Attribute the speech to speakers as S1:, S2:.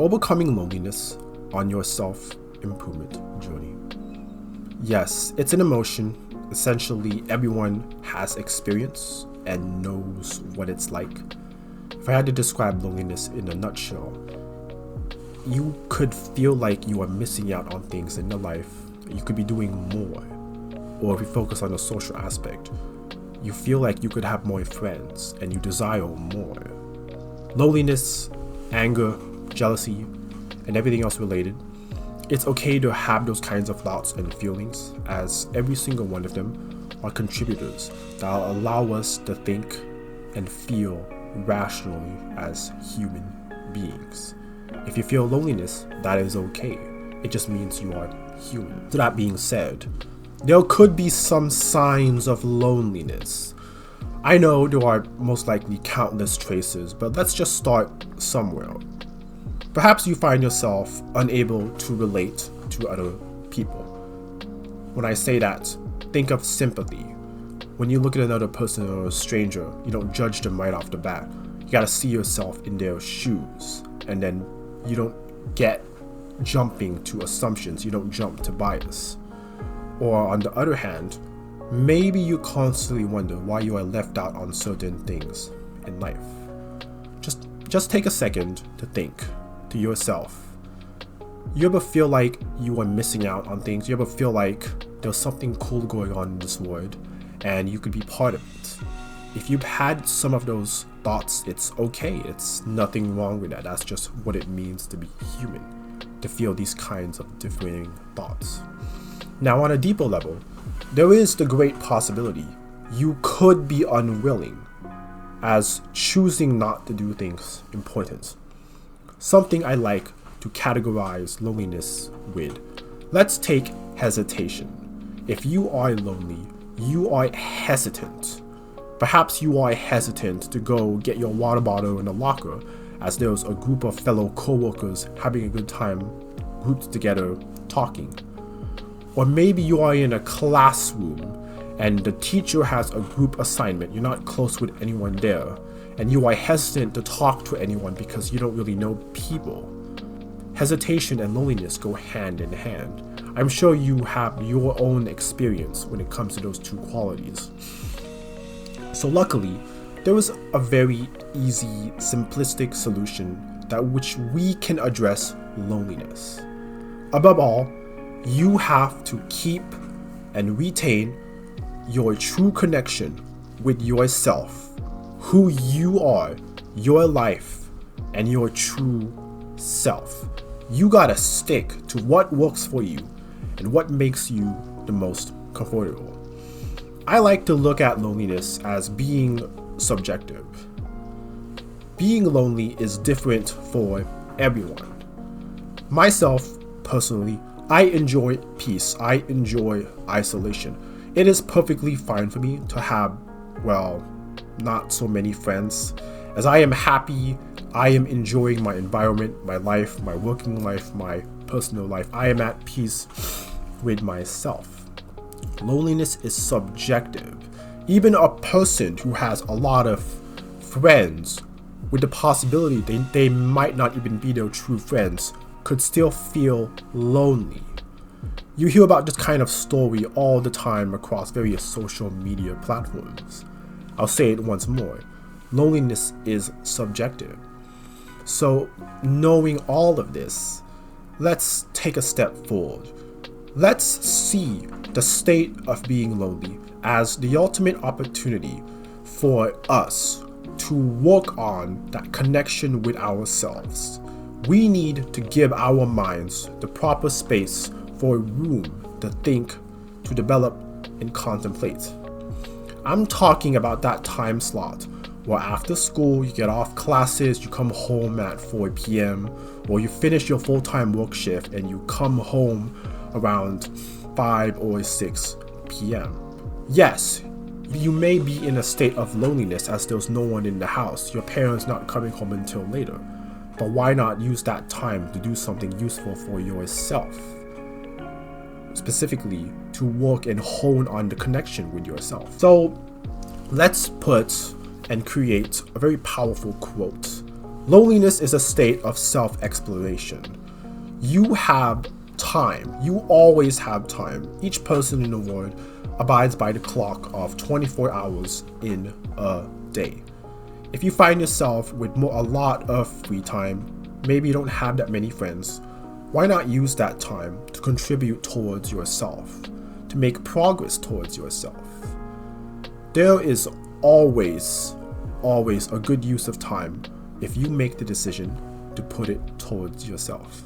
S1: overcoming loneliness on your self-improvement journey. Yes, it's an emotion. Essentially, everyone has experience and knows what it's like. If I had to describe loneliness in a nutshell, you could feel like you are missing out on things in your life. You could be doing more. Or if you focus on the social aspect, you feel like you could have more friends and you desire more. Loneliness, anger, jealousy, and everything else related. It's okay to have those kinds of thoughts and feelings, as every single one of them are contributors that will allow us to think and feel rationally as human beings. If you feel loneliness, that is okay. It just means you are human. So that being said, there could be some signs of loneliness. I know there are most likely countless traces, but let's just start somewhere. Perhaps you find yourself unable to relate to other people. When I say that, think of sympathy. When you look at another person or a stranger, you don't judge them right off the bat. You gotta see yourself in their shoes, and then you don't get jumping to assumptions, you don't jump to bias. Or on the other hand, maybe you constantly wonder why you are left out on certain things in life. Just take a second to think to yourself. You ever feel like you are missing out on things? You ever feel like there's something cool going on in this world and you could be part of it? If you've had some of those thoughts, it's okay. It's nothing wrong with that. That's just what it means to be human, to feel these kinds of differing thoughts. Now, on a deeper level, there is the great possibility you could be unwilling, as choosing not to do things important. Something I like to categorize loneliness with. Let's take hesitation. If you are lonely, you are hesitant. Perhaps you are hesitant to go get your water bottle in the locker as there's a group of fellow co-workers having a good time grouped together talking. Or maybe you are in a classroom and the teacher has a group assignment. You're not close with anyone there, and you are hesitant to talk to anyone because you don't really know people. Hesitation and loneliness go hand in hand. I'm sure you have your own experience when it comes to those two qualities. So luckily, there is a very easy, simplistic solution that which we can address loneliness. Above all, you have to keep and retain your true connection with yourself, who you are, your life, and your true self. You gotta stick to what works for you and what makes you the most comfortable. I like to look at loneliness as being subjective. Being lonely is different for everyone. Myself, personally, I enjoy peace. I enjoy isolation. It is perfectly fine for me to have, not so many friends, as I am happy. I am enjoying my environment, my life, my working life, my personal life. I am at peace with myself. Loneliness is subjective. Even a person who has a lot of friends, with the possibility they might not even be their true friends, could still feel lonely. You hear about this kind of story all the time across various social media platforms. I'll say it once more. Loneliness is subjective. So, knowing all of this, let's take a step forward. Let's see the state of being lonely as the ultimate opportunity for us to work on that connection with ourselves. We need to give our minds the proper space for room to think, to develop, and contemplate. I'm talking about that time slot where after school you get off classes, you come home at 4 p.m. or you finish your full-time work shift and you come home around 5 or 6 p.m. Yes, you may be in a state of loneliness as there's no one in the house, your parents not coming home until later. But why not use that time to do something useful for yourself? Specifically, to work and hone on the connection with yourself. So let's put and create a very powerful quote. Loneliness is a state of self-exploration. You have time. You always have time. Each person in the world abides by the clock of 24 hours in a day. If you find yourself with a lot of free time, maybe you don't have that many friends, why not use that time to contribute towards yourself, to make progress towards yourself? There is always a good use of time if you make the decision to put it towards yourself.